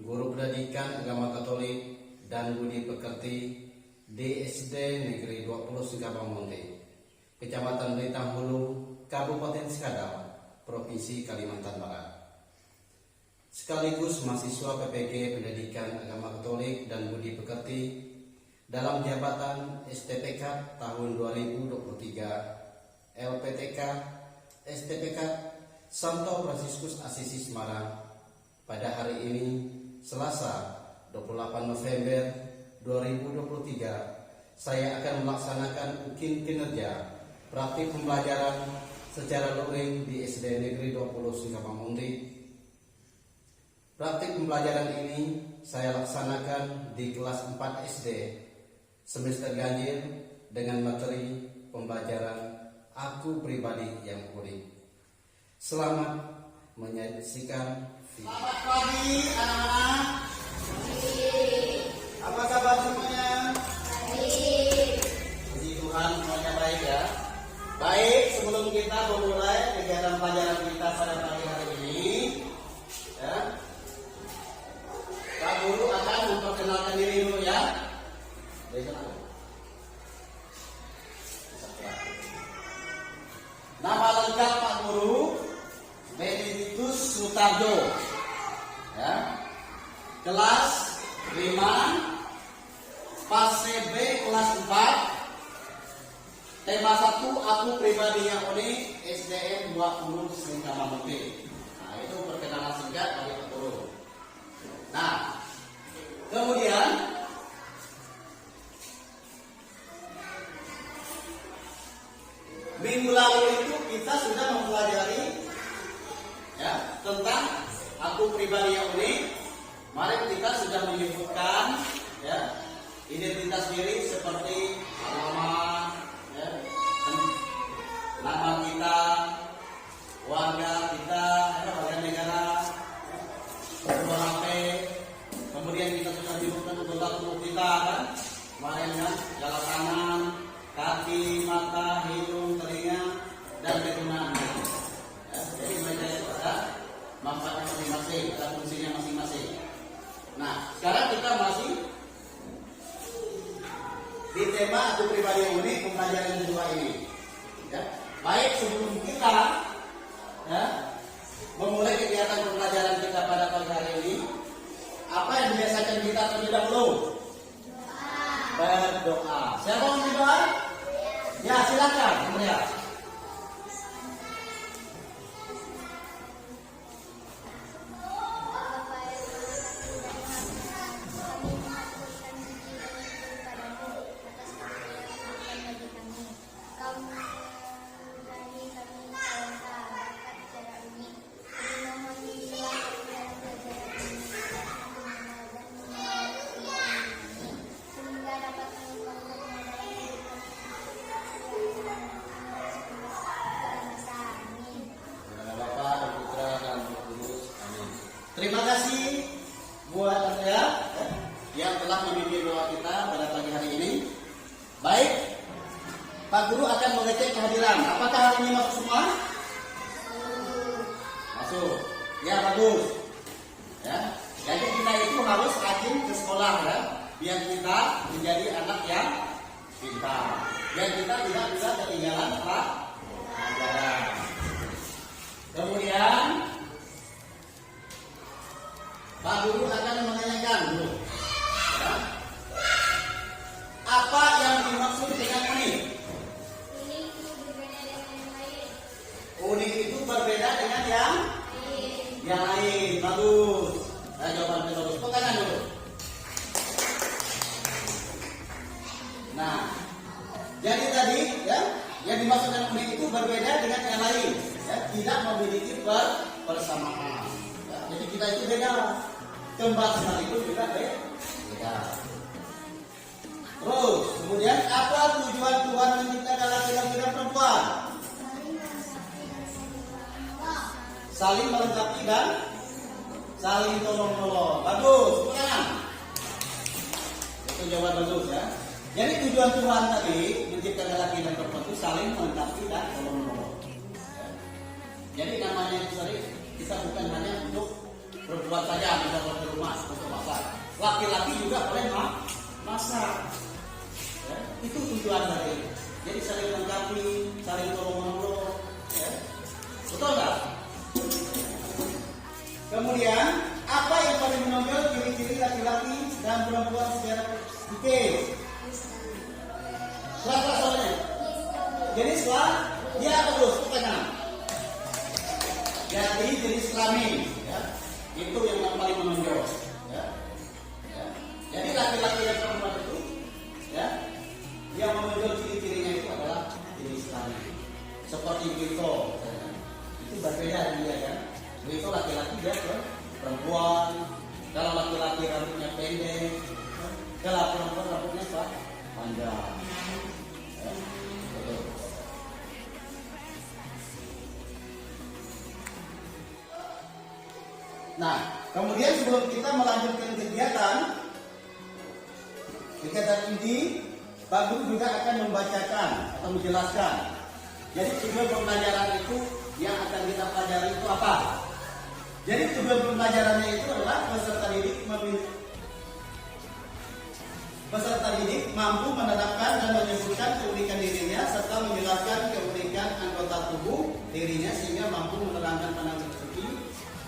guru pendidikan agama Katolik dan budi pekerti di SD Negeri 20 Singkawang Munti, Kecamatan Bintang Hulu, Kabupaten Sekadau, Provinsi Kalimantan Barat. Sekaligus mahasiswa PPG Pendidikan Agama Katolik dan Budi Pekerti dalam jabatan STPK tahun 2023, LPTK STPK Santo Fransiskus Asisi Semarang pada hari ini Selasa 28 November 2023 saya akan melaksanakan ukin kinerja praktik pembelajaran secara luring di SD Negeri 20 Singkawang Munti. Praktik pembelajaran ini saya laksanakan di kelas 4 SD semester ganjil dengan materi pembelajaran Aku Pribadi yang Unik. Selamat menyaksikan video. Selamat pagi anak-anak. Apa kabar semuanya? Baik. Puji Tuhan semuanya baik ya. Baik, sebelum kita memulai kegiatan pelajaran kita pada pagi hari ini, ya, Pak Guru akan memperkenalkan diri dulu ya. Nama lengkap Pak Guru Benedictus Sutarjo, ya. Kelas 5, fase B kelas 4, tema 1 Aku Pribadi yang Unik, SDN 20 Singkawang Munti. Nah, itu perkenalan singkat dari Pak Guru. Nah, kemudian minggu lalu itu kita sudah mempelajari ya tentang Aku Pribadi yang Unik. Kemarin kita sudah menyebutkan ya identitas diri seperti nama, ya, nama kita, warga kita, ya, warga negara, nomor HP. Kemudian kita sudah menyebutkan anggota tubuh kita kan, kemarin kan, jala tangan, kaki, mata, hidung, telinga, dan kegunaannya. Ya, jadi mereka itu ada manfaatnya masing-masing, ada fungsinya masing-masing. Nah, sekarang kita masih di tema Aku Pribadi yang Unik, pembelajaran kedua ini. Ya, baik sebelum kita ya, memulai kegiatan pembelajaran kita pada pagi hari ini, apa yang membiasakan kita terlebih dahulu? Berdoa. Siapa yang berdoa? Ya, silakan. Ya. Terima kasih buat Anda yang telah memimpin doa kita pada pagi hari ini. Baik, Pak Guru akan mengecek kehadiran. Apakah hari ini masuk semua? Masuk. Ya, bagus. Ya, jadi kita itu harus rajin ke sekolah ya, biar kita menjadi anak yang pintar. Biar kita tidak bisa ketinggalan pelajaran. Kemudian Pak Guru akan menanyakan dulu ya, apa yang dimaksud dengan unik? Unik itu berbeda dengan yang lain. Bagus. Nah, jawaban bagus. Pertanyaan dulu. Nah, jadi tadi ya, yang dimaksud dengan unik itu berbeda dengan yang lain. Ya, tidak memiliki persamaan. Ya, jadi kita itu beda. Kembar sekalipun juga beda. Terus, kemudian apa tujuan Tuhan menciptakan laki-laki dan perempuan? Saling melengkapi dan saling tolong-menolong. Bagus, pertanyaan. Itu jawaban bagus ya. Jadi tujuan Tuhan tadi menciptakan laki dan perempuan itu saling melengkapi dan tolong-menolong. Jadi namanya itu kita bukan hanya untuk berbuat saja, kita berbuat rumah untuk masak. Laki-laki juga boleh masak. Ya, itu tujuan dari. Jadi saling melengkapi, saling tolong-menolong. Ya. Betul nggak? Kemudian apa yang paling menonjol ciri-ciri laki-laki dan perempuan secara fisik? Kelas soalnya. Jenis kelamin, dia apa terus? Pertanyaan. Jadi jenis kelamin, ya. Itu yang paling menonjol. Ya. Ya. Jadi laki-laki dan perempuan itu, ya, yang menonjol ciri-cirinya itu adalah jenis kelamin. Seperti Vito, itu berbeda dengan dia kan. Vito laki-laki, dia perempuan. Kalau laki-laki rambutnya pendek, kalau perempuan rambutnya panjang. Ya. Betul. Nah, kemudian sebelum kita melanjutkan kegiatan ini, Pak Guru juga akan membacakan atau menjelaskan. Jadi tujuan pembelajaran itu yang akan kita pelajari itu apa? Jadi tujuan pembelajarannya itu adalah peserta didik mampu menerapkan dan menyebutkan keunikan dirinya serta menjelaskan keunikan anggota tubuh dirinya sehingga mampu menerangkan pandangan rezeki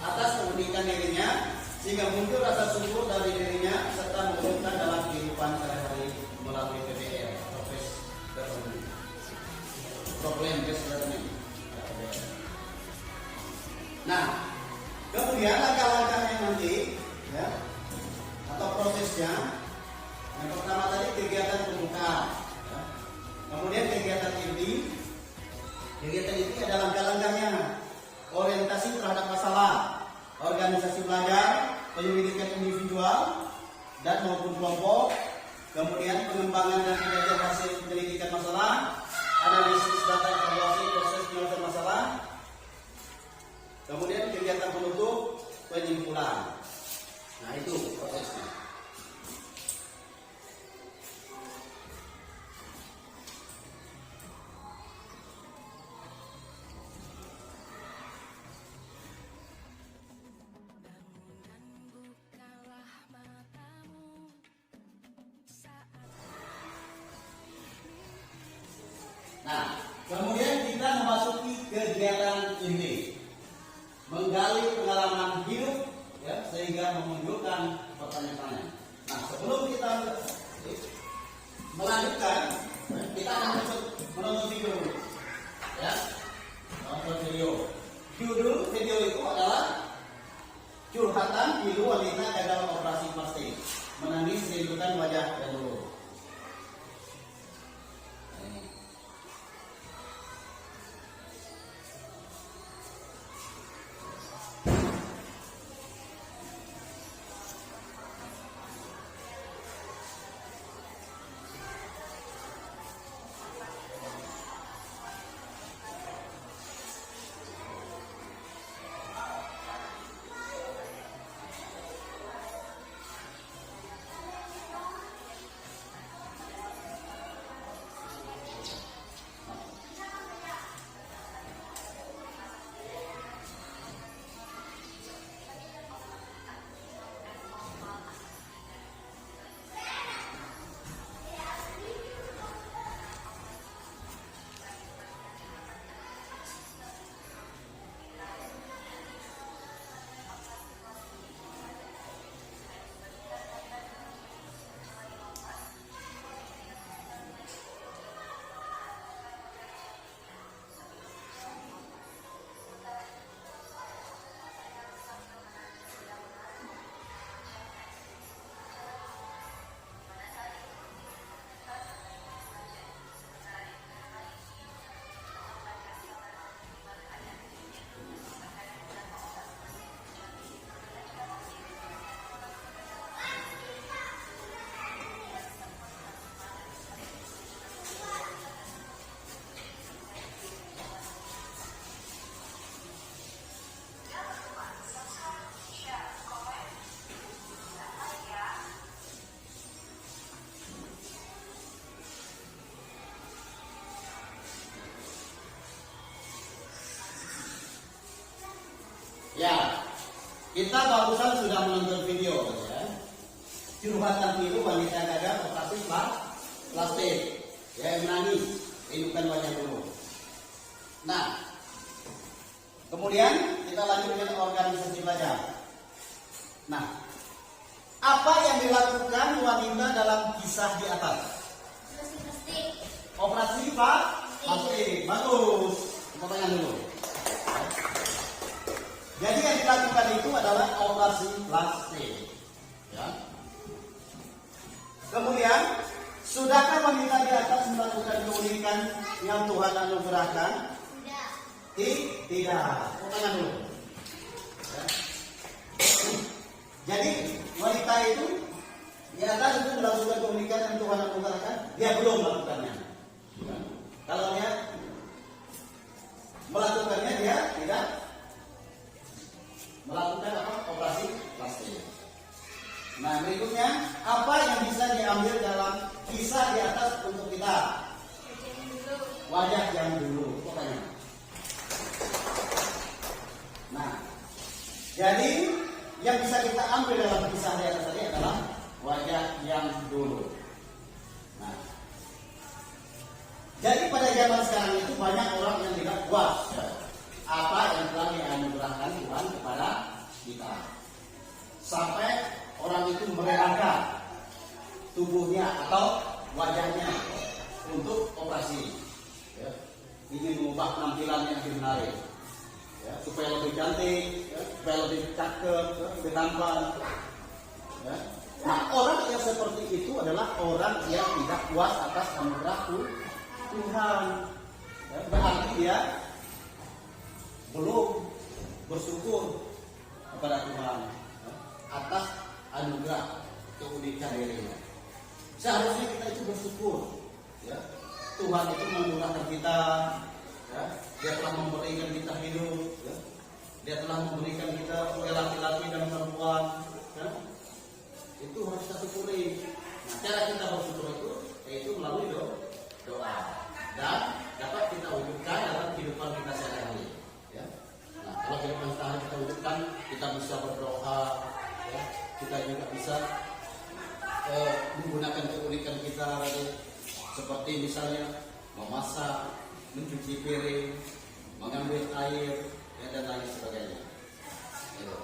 atas keunikan dirinya sehingga muncul rasa syukur dari dirinya serta mewujudkan dalam kehidupan sehari-hari melalui PBL problem based. Nah, kemudian langkah-langkahnya nanti, ya, atau prosesnya. Yang pertama tadi kegiatan pembuka, ya. Kemudian kegiatan inti ada langkah-langkahnya. Orientasi terhadap masalah, organisasi belajar, penyelidikan individual dan maupun kelompok, kemudian pengembangan dan pengajian hasil penyelidikan masalah, analisis data evaluasi proses penyelesaian masalah, kemudian kegiatan penutup, penyimpulan. Nah itu prosesnya. Nah, kemudian kita memasuki kegiatan inti, menggali pengalaman hidup, ya, sehingga memunculkan pertanyaan-pertanyaan. Nah, sebelum kita melanjutkan, kita akan menonton video dulu, ya, menonton video. Judul video itu adalah curhatan pilu wanita gagal operasi plastik, menangis rindukan wajah dan dulu. Ya, kita barusan sudah menonton video. pembentukan wajah dulu. Nah, kemudian kita lanjut dengan organisasi belajar. Nah, apa yang dilakukan wanita dalam kisah di atas? Operasi plastik. Bagus. Tepuk tangan dulu. Jadi yang dilakukan itu adalah operasi plastik. Ya. Kemudian, sudahkah wanita di atas melakukan keunikan yang Tuhan anugerahkan? Tidak. Tepuk tangan dulu. Ya. Jadi wanita itu di atas itu melakukan keunikan yang Tuhan anugerahkan, dia belum melakukannya. Ya. Kalau dia melakukannya, dia tidak melakukan operasi plastik. Nah, berikutnya apa yang bisa diambil dalam kisah di atas untuk kita? Wajah yang dulu. Pokoknya. Nah, jadi yang bisa kita ambil dalam kisah di atas tadi adalah wajah yang dulu. Nah, jadi pada zaman sekarang itu banyak orang yang tidak puas apa yang telah dianugerahkan Tuhan kepada kita. Sampai orang itu merelakan tubuhnya atau wajahnya untuk operasi. Ya. Ingin mengubah penampilan yang lebih menarik. Ya, supaya lebih cantik, ya, supaya lebih cakep, ya, lebih tampan. Ya. Nah, orang yang seperti itu adalah orang yang tidak puas atas anugerah Tuhan. Ya, berarti dia belum bersyukur kepada Tuhan, ya, atas anugerah keunikan dirinya. Seharusnya kita itu bersyukur. Ya. Tuhan itu memudahkan kita. Ya. Dia telah memberikan kita hidup. Ya. Dia telah memberikan kita laki-laki dan perempuan. Ya. Itu harus kita syukuri. Nah, cara kita bersyukur itu yaitu melalui doa dan dapat kita wujudkan dalam kehidupan kita sehari-hari. Ya. Nah, kalau kehidupan sehari kita wujudkan, kita bisa berdoa. Ya. Kita juga bisa menggunakan keunikan kita seperti misalnya memasak, mencuci piring, mengambil air, ya, dan lain sebagainya. Gitu.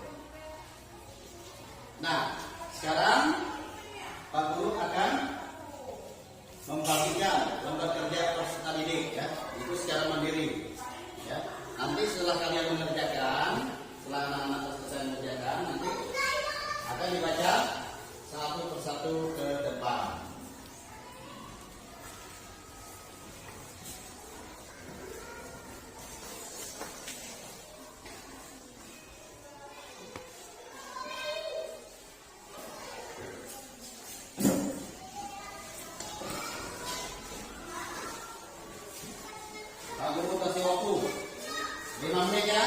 Nah, sekarang Pak Guru akan membagikan lembar kerja peserta didik, ya, itu secara mandiri. Ya. Nanti setelah kalian mengerjakan, setelah anak-anak selesai mengerjakan, nanti akan dibaca satu persatu ke depan. Pak Guru kasih waktu 5 menit ya.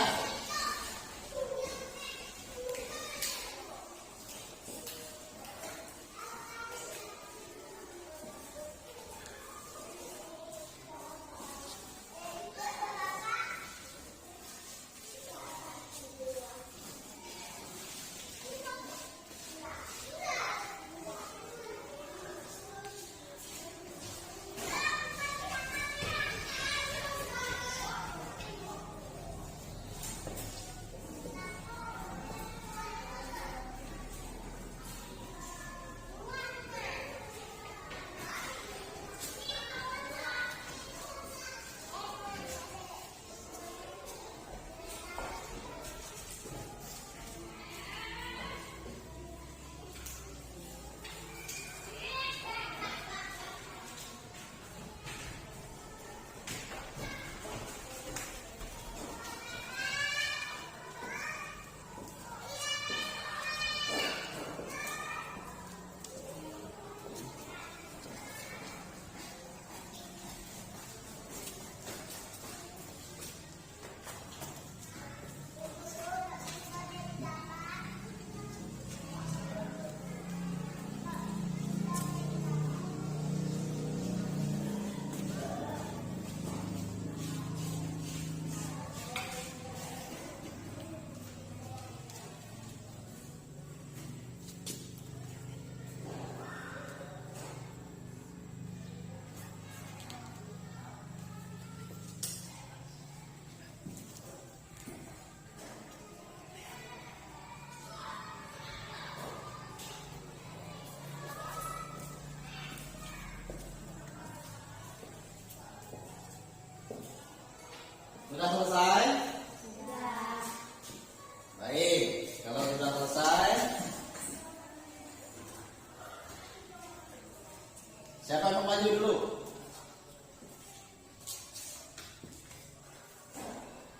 Siapa yang mau maju dulu?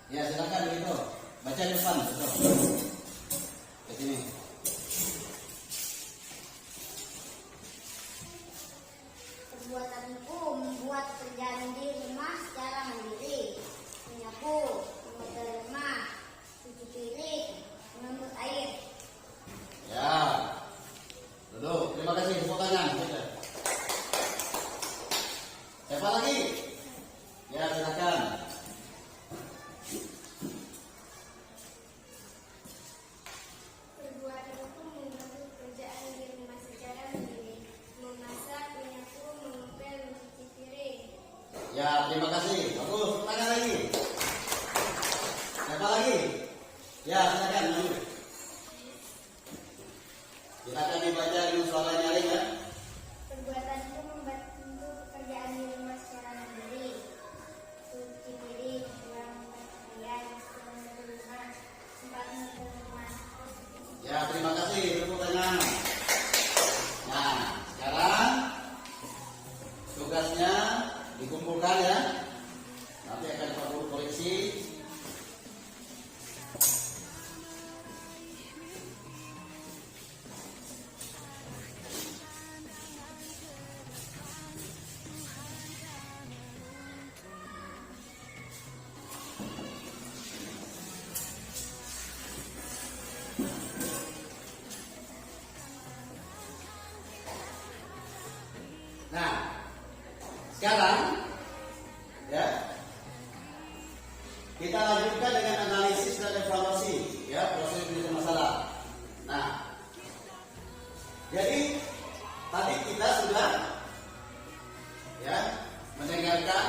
Ya silakan begitu. Baca di depan, betul. Ke sini. Perbuatanku membuat pekerjaan di rumah secara mandiri. Menyapu, memotong rumah, cuci piring, mengangkut air. Ya. Duduk. Terima kasih. Tepuk tangan. Siapa lagi? Ya silakan. Perbuatanku membantu pekerjaan di rumah secara mandiri. Memasak, menyapu, mengepel, mencuci piring. Ya terima kasih. Bagus. Tepuk tangan lagi. Siapa lagi? Ya silakan. Maju. Silakan dibaca dengan suara nyaring ya. Perbuatanku membantu pekerjaan di rumah secara mandiri. Cuci piring, mengangkut pakaian, mengangkut rumah, sempat mengangkut rumah. Ya terima kasih. Tepuk tangan. Nah sekarang tugasnya dikumpulkan ya. Nanti akan Pak Guru koreksi. Nah, sekarang ya kita lanjutkan dengan analisis dan evaluasi ya proses penyelesaian masalah. Nah, jadi tadi kita sudah ya mendengarkan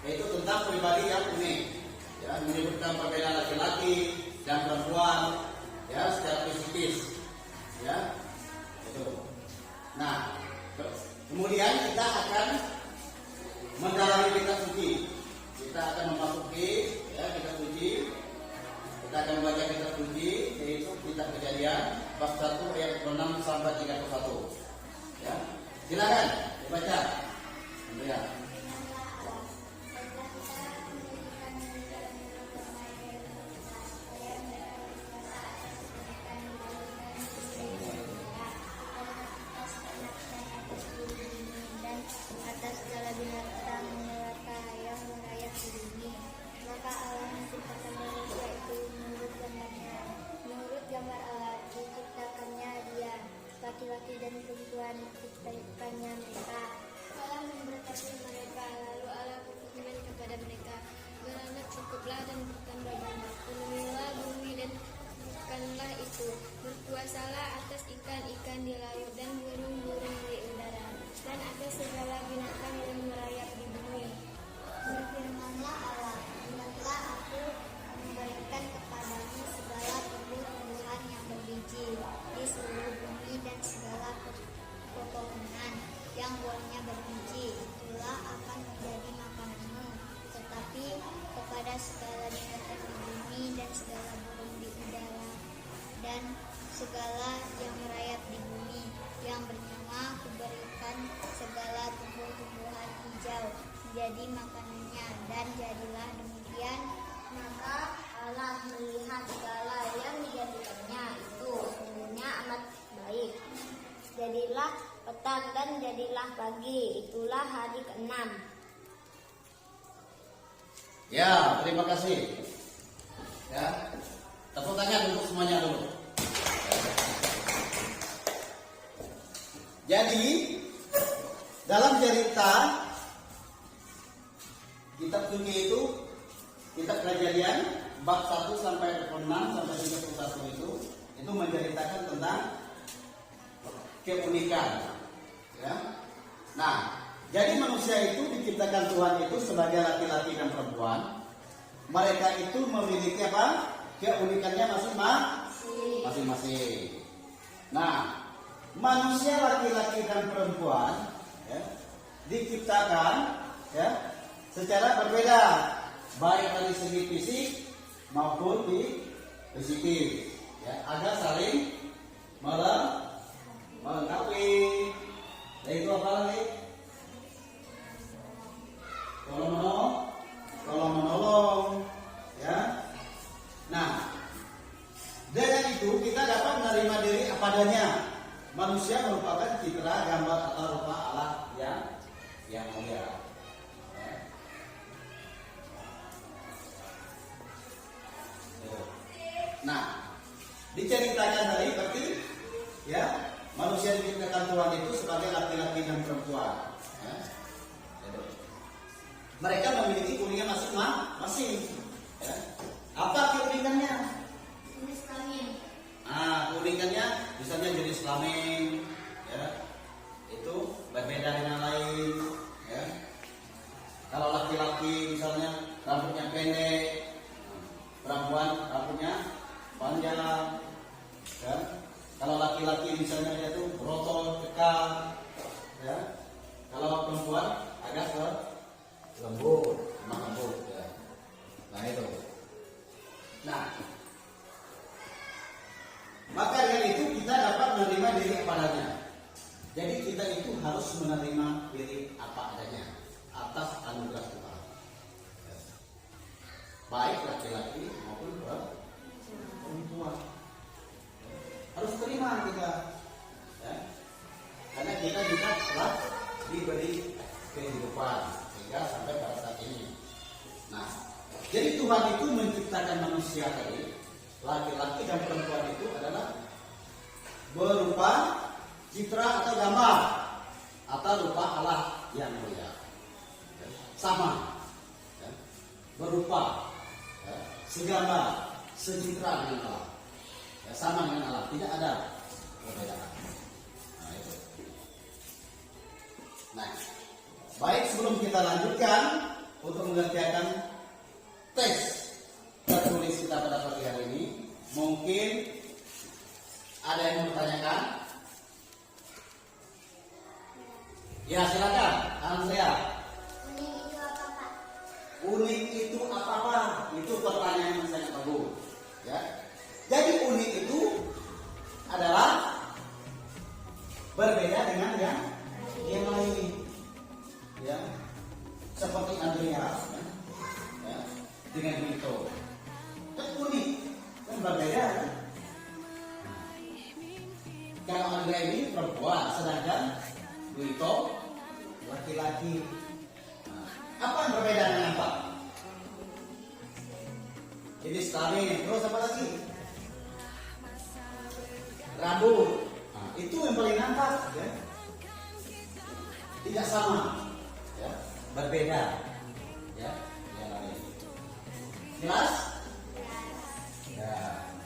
yaitu tentang pribadi yang unik ya menyebutkan perbedaan laki-laki dan perempuan ya secara fisikis ya itu. Nah, kemudian kita akan mendalami kitab suci. Kita akan memasuki ya kitab suci. Kita akan membaca kitab suci yaitu kitab Kejadian bab 1 ayat 6 sampai 31. Ya. Silakan dibaca. Ya. Atas segala binatang melata yang merayap di bumi. Maka Allah menciptakan manusia itu menurut gambarnya. Menurut gambar Allah diciptakannya dia, laki-laki dan perempuan diciptakannya mereka. Allah memberkati mereka, lalu Allah berfirman kepada mereka, beranak cukuplah dan bertambah banyak, penuhilah bumi dan bukanlah itu, berkuasalah atas ikan-ikan di laut dan burung-burung di udara, dan atas segala binatang yang merayap di bumi. Berfirmanlah Allah, ingatlah aku memberikan kepadamu segala tumbuh-tumbuhan yang berbiji di seluruh bumi dan segala pepohonan yang buahnya berbiji, itulah akan menjadi makananmu. Tetapi kepada segala binatang di bumi dan segala burung di udara dan segala yang merayap di bumi yang bernyawa kuberikan segala tumbuh-tumbuhan hijau menjadi makanannya, dan jadilah demikian. Maka Allah melihat segala yang dijadikannya itu sungguhnya amat baik. Jadilah petang dan jadilah pagi, itulah hari ke-6. Ya, terima kasih. Ya. Tepuk tangan untuk semuanya dulu. Jadi, dalam cerita kitab suci itu, kitab Kejadian bab 1 sampai 6 sampai 31 itu menceritakan tentang keunikan. Ya. Nah, jadi manusia itu diciptakan Tuhan itu sebagai laki-laki dan perempuan. Mereka itu memiliki apa? Keunikannya masing-masing. Nah, manusia laki-laki dan perempuan ya, diciptakan ya, secara berbeda, baik dari segi fisik maupun di psikis, ya, agar saling melengkapi. Dan itu apa lagi? manusia merupakan citra gambar atau rupa Allah yang mulia. Nah, diceritakan tadi berarti ya manusia diciptakan Tuhan itu sebagai laki-laki dan perempuan. Ya. Mereka memiliki keunikan masing-masing. Ya. Apa keunikannya? Jenis kelamin. Keunikannya misalnya jenis kelamin, ya, itu berbeda dengan lain. Ya. Kalau laki-laki misalnya rambutnya pendek, perempuan rambutnya panjang. Ya. Kalau laki-laki misalnya dia tuh berotot, kekar, ya. Kalau perempuan agak lembut, lembut. Ya. Nah itu. Nah, maka dengan itu kita dapat menerima diri apa adanya. Jadi kita itu harus menerima diri apa adanya atas anugerah Tuhan. Ya. Baik laki-laki maupun perempuan. Harus terima kita, ya. Karena kita juga telah diberi kehidupan hingga sampai pada saat ini. Nah, jadi Tuhan itu menciptakan manusia tadi, laki-laki dan perempuan itu adalah berupa citra atau gambar atau rupa Allah yang mulia, sama, ya. Berupa, ya, segambar, secitra dengan Allah. Ya, sama dengan Allah, tidak ada perbedaan. Nah, itu. Nah, baik sebelum kita lanjutkan untuk mengerjakan tes tertulis kita pada pagi hari ini, mungkin ada yang bertanyakan? Ya silakan, Andrea. Unik itu apa, Pak? Unik itu apa, Pak? Itu pertanyaan yang sangat bagus. Ya. Jadi unik itu adalah berbeda dengan yang lain, ya. Seperti Andreas, ya, dengan Vito, kan unik, kan berbeda. Kan? Kalau Andrea ini perempuan, sedangkan Vito laki-laki. Nah, apa yang berbeda dengan apa? Jadi kelamin, terus apa lagi? Rambut, nah, itu yang paling nampak, ya. Tidak sama, ya, berbeda, ya, yang lain. Jelas? Ya.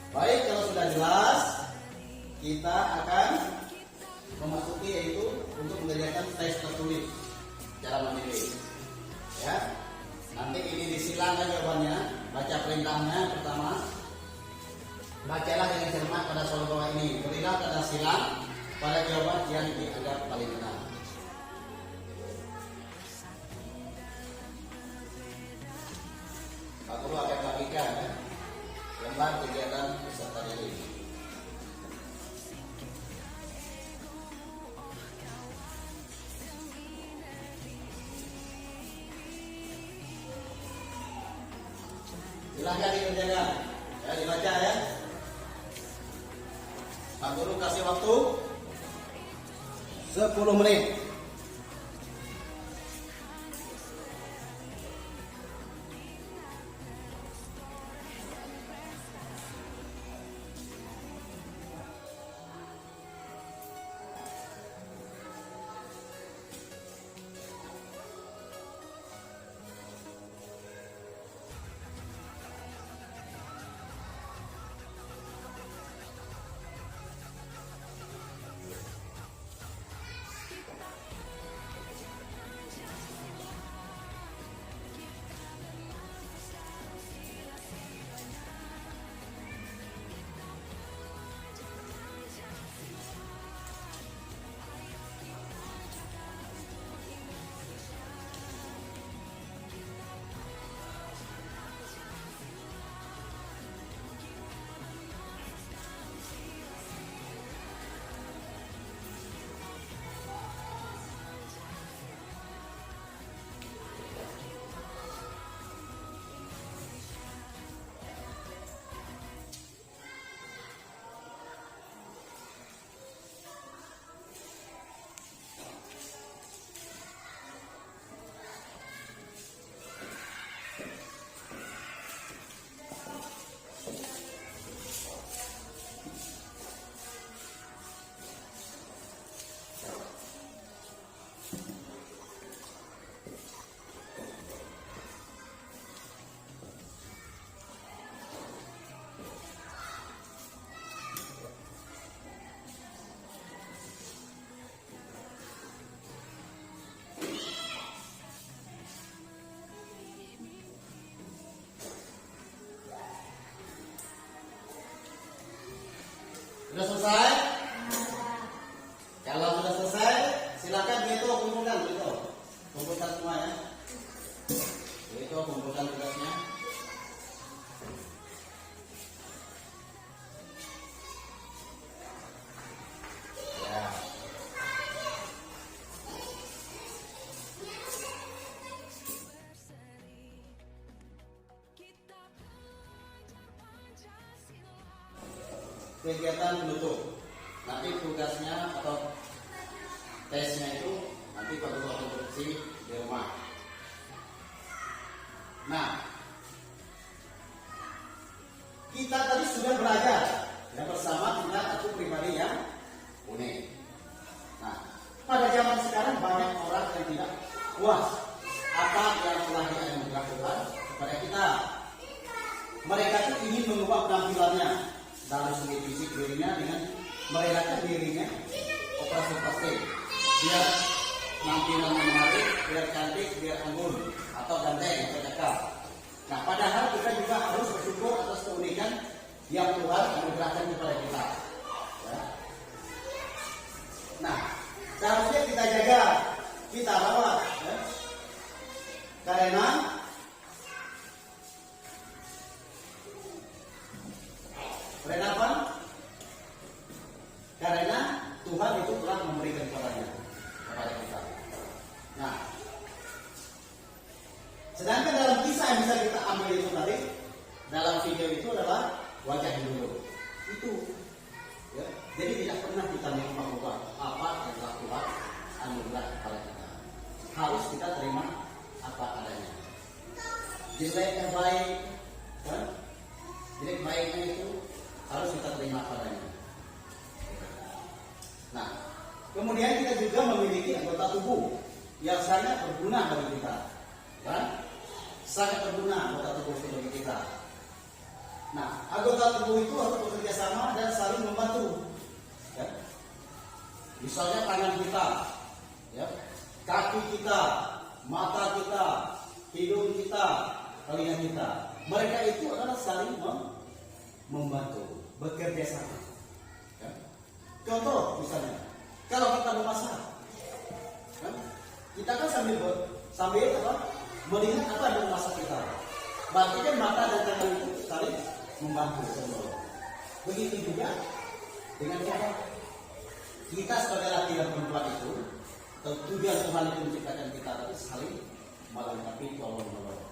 Baik, kalau sudah jelas, kita akan memasuki yaitu untuk mengerjakan tes tertulis cara memilih, ya. Nanti ini disilang jawabannya, baca perintahnya pertama. Bacalah dengan cermat pada soal bawah ini. Berilah tanda silang pada jawaban yang dianggap paling benar. Pak Guru akan bagikan, ya, lembar kegiatan peserta didik. Silahkan dikerjakan, ya, dibaca ya. Pak Guru kasih waktu 10 menit. kegiatan penutup. Nanti tugasnya atau tesnya itu nanti pada waktu produksi di rumah. Nah, kita tadi sudah belajar ya, bersama tingkat aku pribadi yang unik. Nah, pada zaman sekarang banyak orang yang tidak puas apa yang telah dianugerahkan kepada kita. Mereka itu ingin mengubah penampilannya dari segi fisik dirinya dengan merelakan dirinya operasi plastik biar penampilannya menarik, biar cantik, biar anggun atau ganteng atau cakep. Nah, padahal kita juga harus bersyukur atas keunikan yang Tuhan anugerahkan kepada kita. Ya. Nah, seharusnya kita jaga, kita rawat, ya. Karena apa? Karena Tuhan itu telah memberikan kepada kita. Nah, sedangkan dalam kisah yang bisa kita ambil itu tadi, dalam video itu adalah wajah dulu. Itu, ya. Jadi tidak pernah kita mengubah apa yang telah Tuhan anugerah kepada kita. Harus kita terima apa adanya. Jelek yang baik, kan? Jelek baiknya itu harus kita terima padanya. Nah, kemudian kita juga memiliki anggota tubuh yang sangat berguna bagi kita, kan? Sangat berguna anggota tubuh itu bagi kita. Nah, anggota tubuh itu harus bekerja sama dan saling membantu. Ya. Misalnya tangan kita, ya, kaki kita, mata kita, hidung kita, telinga kita. Mereka itu adalah saling membantu, bekerja sama. Ya. Contoh misalnya, kalau kita memasak, kan? Kita kan sambil apa? Melihat apa yang memasak kita. Berarti kan mata dan tangan itu saling membantu. Begitu juga dengan kita sebagai laki dan perempuan itu, tujuan Tuhan itu menciptakan kita tapi saling melengkapi tolong-menolong.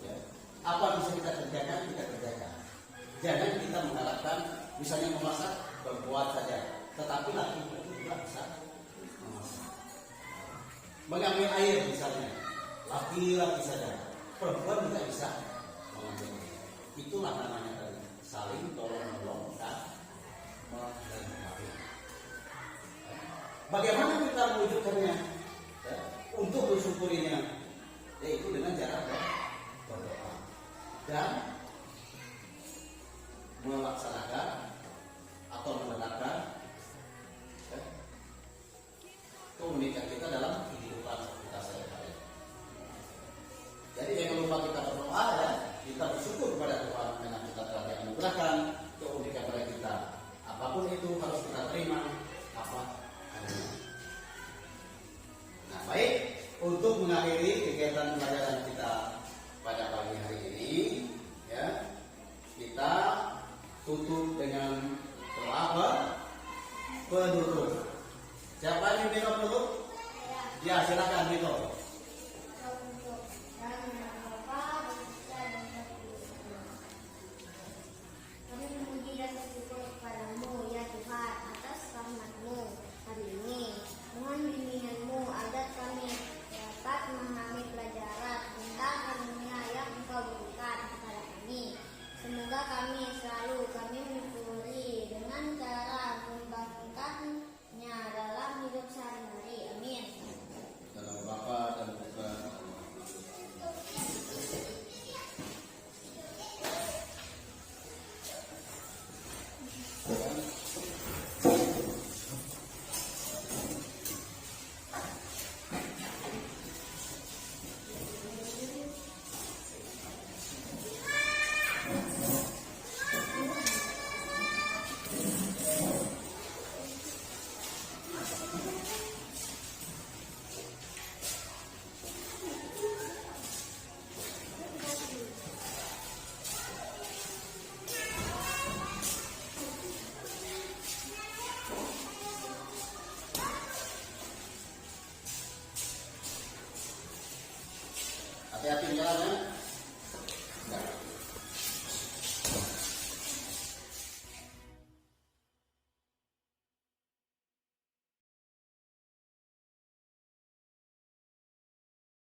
Ya. Apa bisa kita kerjakan, kita kerjakan. Jangan kita mengharapkan misalnya memasak perempuan saja, tetapi laki-laki juga bisa memasak. Mengambil air misalnya, laki-laki saja, perempuan juga bisa mengambil air. Itulah namanya tadi, saling tolong-menolong dan melengkapi. Bagaimana kita mewujudkannya? Ya, untuk mensyukurinya, yaitu dengan cara berdoa dan melaksanakan atau menerapkan, ya, keunikan kita dalam kehidupan kita sehari-hari. Jadi jangan lupa kita berdoa, ya, kita bersyukur kepada Tuhan karena kita telah dianugerahkan keunikan pada kita. Apapun itu harus kita terima apa adanya. Nah, baik, untuk mengakhiri kegiatan pelajaran kita pada pagi hari ini, ya, kita tutup dengan doa apa? Penutup. Siapa yang minta penutup? Ya, silakan minta. Kami memuji dan bersyukur kepadamu ya Tuhan atas rahmat-Mu hari ini. Mohon bimbingan-Mu agar kami dapat memahami pelajaran tentang karunia yang Engkau berikan kepada kami. Semoga kami menyukuri dengan cara membagikannya dalam hidup sehari-hari. Amin. Dalam Bapa dan Putra. Hati-hati di jalannya.